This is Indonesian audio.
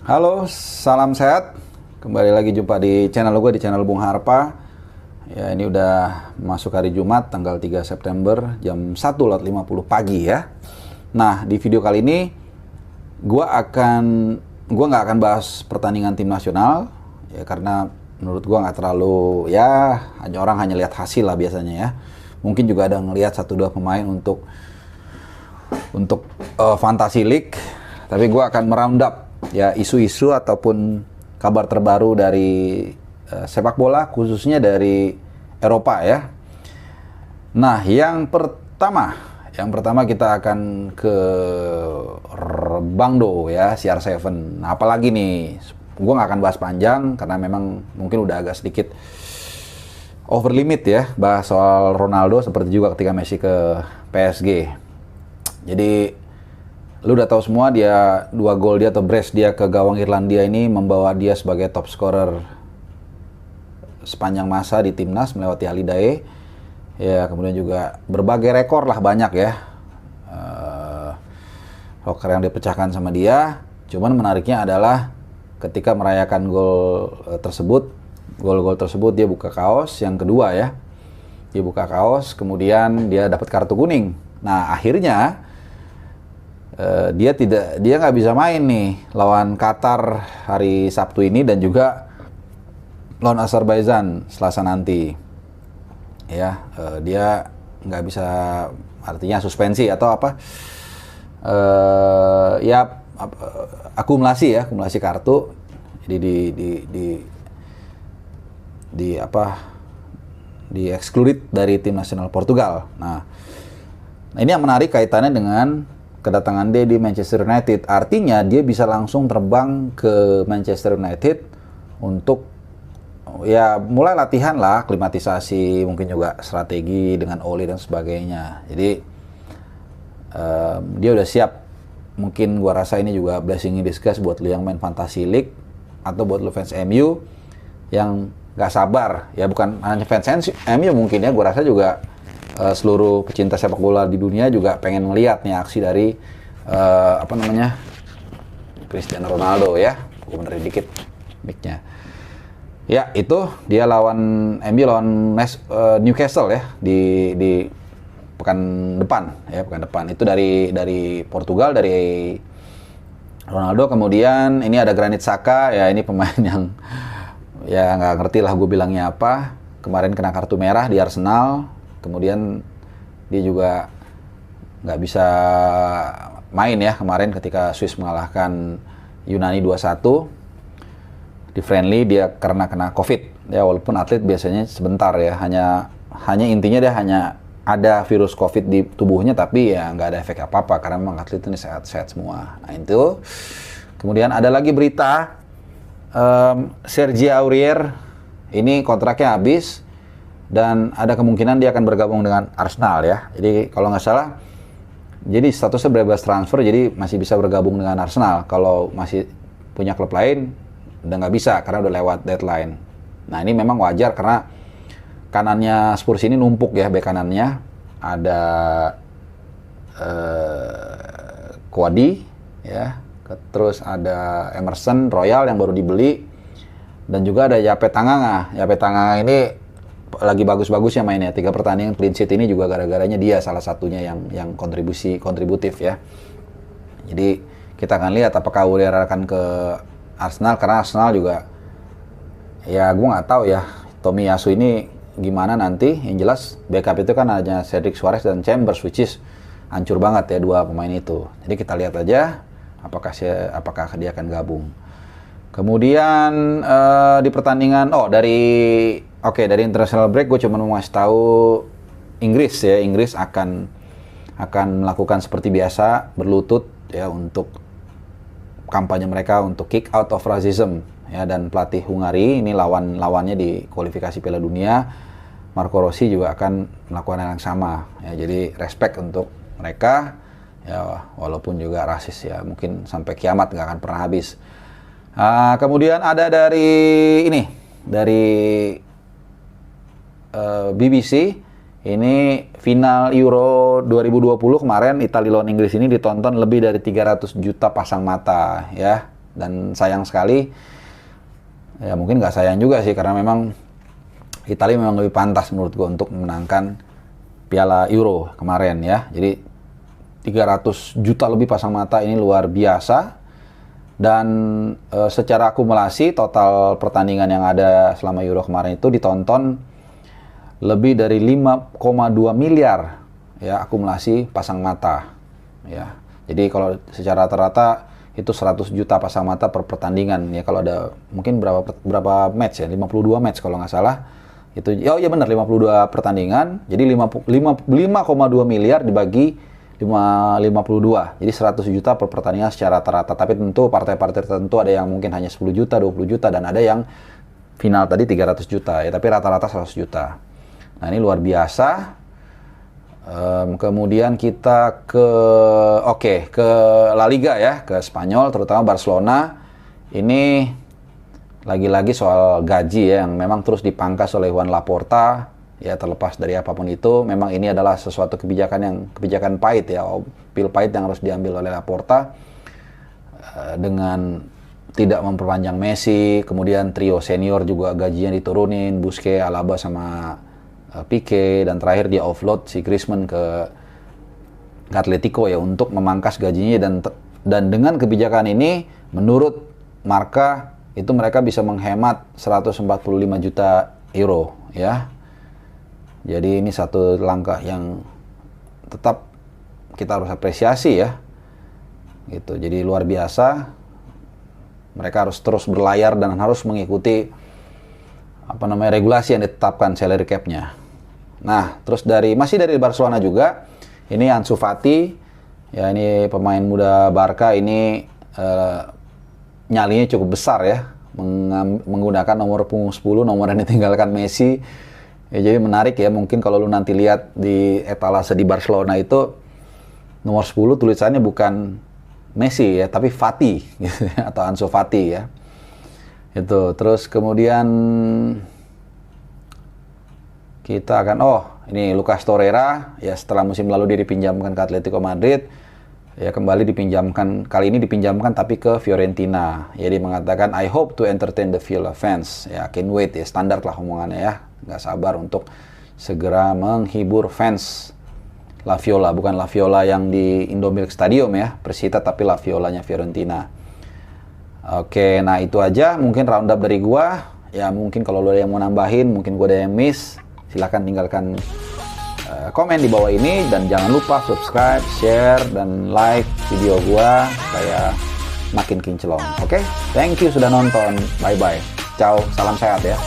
Halo, salam sehat. Kembali lagi jumpa di channel gue, di channel Bung Harpa. Ya, ini udah masuk hari Jumat, tanggal 3 September, jam 1.50 pagi ya. Nah, di video kali ini, gue nggak akan bahas pertandingan tim nasional, ya karena menurut gue nggak terlalu, ya orang hanya lihat hasil lah biasanya ya. Mungkin juga ada ngelihat 1-2 pemain untuk Fantasy League, tapi gue akan meroundup ya isu-isu ataupun kabar terbaru dari sepak bola, khususnya dari Eropa ya. Nah, yang pertama kita akan ke Bangdo ya, CR7. Nah, apalagi nih, gue nggak akan bahas panjang karena memang mungkin udah agak sedikit over limit ya, bahas soal Ronaldo seperti juga ketika Messi ke PSG. Jadi lu udah tahu semua, dia 2 gol dia atau brace dia ke gawang Irlandia ini membawa dia sebagai top scorer sepanjang masa di timnas melewati Halidae. Ya, kemudian juga berbagai rekor lah banyak ya. Rekor yang dipecahkan sama dia. Cuman menariknya adalah ketika merayakan gol-gol tersebut dia buka kaos yang kedua ya. Dia buka kaos, kemudian dia dapat kartu kuning. Nah, akhirnya dia nggak bisa main nih lawan Qatar hari Sabtu ini dan juga lawan Azerbaijan Selasa nanti ya. Dia nggak bisa, artinya suspensi atau apa, akumulasi kartu. Jadi di excluded dari tim nasional Portugal. Nah, ini yang menarik kaitannya dengan kedatangan dia di Manchester United. Artinya dia bisa langsung terbang ke Manchester United untuk ya mulai latihan lah, klimatisasi, mungkin juga strategi dengan Ole dan sebagainya. Jadi dia udah siap. Mungkin gua rasa ini juga blessing in disguise buat lu yang main Fantasy League atau buat lu fans MU yang gak sabar. Ya bukan hanya fans MU mungkin ya, gua rasa juga seluruh pecinta sepak bola di dunia juga pengen melihat nih aksi dari Cristiano Ronaldo ya. Gue benerin dikit mic-nya. Ya, itu dia lawan MU lawan Newcastle ya di pekan depan. Itu dari Portugal, dari Ronaldo. Kemudian ini ada Granit Xhaka ya, ini pemain yang ya nggak ngerti lah gue bilangnya apa. Kemarin kena kartu merah di Arsenal. Kemudian dia juga nggak bisa main ya kemarin ketika Swiss mengalahkan Yunani 2-1 di friendly, dia karena kena COVID ya. Walaupun atlet biasanya sebentar ya, hanya intinya dia hanya ada virus COVID di tubuhnya, tapi ya nggak ada efek apa-apa karena memang atlet ini sehat-sehat semua. Nah itu. Kemudian ada lagi berita Sergio Aurier ini kontraknya habis dan ada kemungkinan dia akan bergabung dengan Arsenal ya. Jadi kalau nggak salah, jadi statusnya bebas transfer, jadi masih bisa bergabung dengan Arsenal. Kalau masih punya klub lain, udah nggak bisa karena udah lewat deadline. Nah ini memang wajar karena kanannya Spurs ini numpuk ya, bek kanannya ada Kwadi ya, terus ada Emerson Royal yang baru dibeli, dan juga ada Yape Tanganga. Yape Tanganga ini lagi bagus-bagusnya mainnya, 3 pertandingan clean sheet ini juga gara-garanya dia salah satunya yang kontributif ya. Jadi kita akan lihat apakah Aurier akan ke Arsenal, karena Arsenal juga ya gue nggak tahu ya Tomiyasu ini gimana nanti. Yang jelas backup itu kan hanya Cedric Suarez dan Chambers, which is hancur banget ya 2 pemain itu. Jadi kita lihat aja apakah dia akan gabung. Kemudian di pertandingan dari international break gue cuma mau ngasih tahu Inggris akan melakukan seperti biasa berlutut ya untuk kampanye mereka untuk kick out of racism ya, dan pelatih Hungari ini lawannya di kualifikasi Piala Dunia Marco Rossi juga akan melakukan hal yang sama ya. Jadi respect untuk mereka ya, walaupun juga rasis ya, mungkin sampai kiamat nggak akan pernah habis. Kemudian ada dari BBC, ini final Euro 2020 kemarin Italia lawan Inggris ini ditonton lebih dari 300 juta pasang mata ya. Dan sayang sekali, ya mungkin nggak sayang juga sih, karena memang Italia memang lebih pantas menurut gue untuk memenangkan Piala Euro kemarin ya. Jadi 300 juta lebih pasang mata ini luar biasa. Dan secara akumulasi total pertandingan yang ada selama Euro kemarin itu ditonton lebih dari 5,2 miliar ya akumulasi pasang mata ya. Jadi kalau secara rata-rata itu 100 juta pasang mata per pertandingan ya. Kalau ada mungkin berapa match ya, 52 match kalau nggak salah. Itu oh iya benar 52 pertandingan. Jadi 5,2 miliar dibagi 52. Jadi 100 juta per pertandingan secara rata-rata. Tapi tentu partai-partai tertentu ada yang mungkin hanya 10 juta, 20 juta dan ada yang final tadi 300 juta ya, tapi rata-rata 100 juta. Nah, ini luar biasa. Kemudian kita ke La Liga ya, ke Spanyol, terutama Barcelona. Ini lagi-lagi soal gaji ya, yang memang terus dipangkas oleh Juan Laporta ya. Terlepas dari apapun itu, memang ini adalah sesuatu kebijakan pahit ya, pil pahit yang harus diambil oleh Laporta dengan tidak memperpanjang Messi. Kemudian trio senior juga gajinya diturunin, Busquets, Alaba sama Pique, dan terakhir dia offload si Griezmann ke Atletico ya untuk memangkas gajinya. Dan dengan kebijakan ini menurut Marca itu mereka bisa menghemat 145 juta euro ya. Jadi ini satu langkah yang tetap kita harus apresiasi ya. Gitu. Jadi luar biasa. Mereka harus terus berlayar dan harus mengikuti regulasi yang ditetapkan salary cap-nya. Nah, terus masih dari Barcelona juga, ini Ansu Fati, ya ini pemain muda Barca ini nyalinya cukup besar ya, menggunakan nomor punggung 10, nomor yang ditinggalkan Messi. Ya, jadi menarik ya, mungkin kalau lu nanti lihat di etalase di Barcelona itu nomor 10 tulisannya bukan Messi ya, tapi Fati gitu, atau Ansu Fati ya. Itu terus kemudian kita akan ini Lucas Torreira ya, setelah musim lalu dia dipinjamkan ke Atletico Madrid ya, kembali dipinjamkan, kali ini dipinjamkan tapi ke Fiorentina. Jadi mengatakan I hope to entertain the Viola fans ya, can't wait ya, standar lah omongannya ya, nggak sabar untuk segera menghibur fans La Viola, bukan La Viola yang di Indomilk Stadium ya, Persita, tapi La Violanya Fiorentina. Oke, nah itu aja mungkin roundup dari gua. Ya mungkin kalau lo ada yang mau nambahin, mungkin gua ada yang miss, silahkan tinggalkan komen di bawah ini. Dan jangan lupa subscribe, share, dan like video gua supaya makin kinclong. Oke, thank you sudah nonton. Bye-bye. Ciao, salam sehat ya.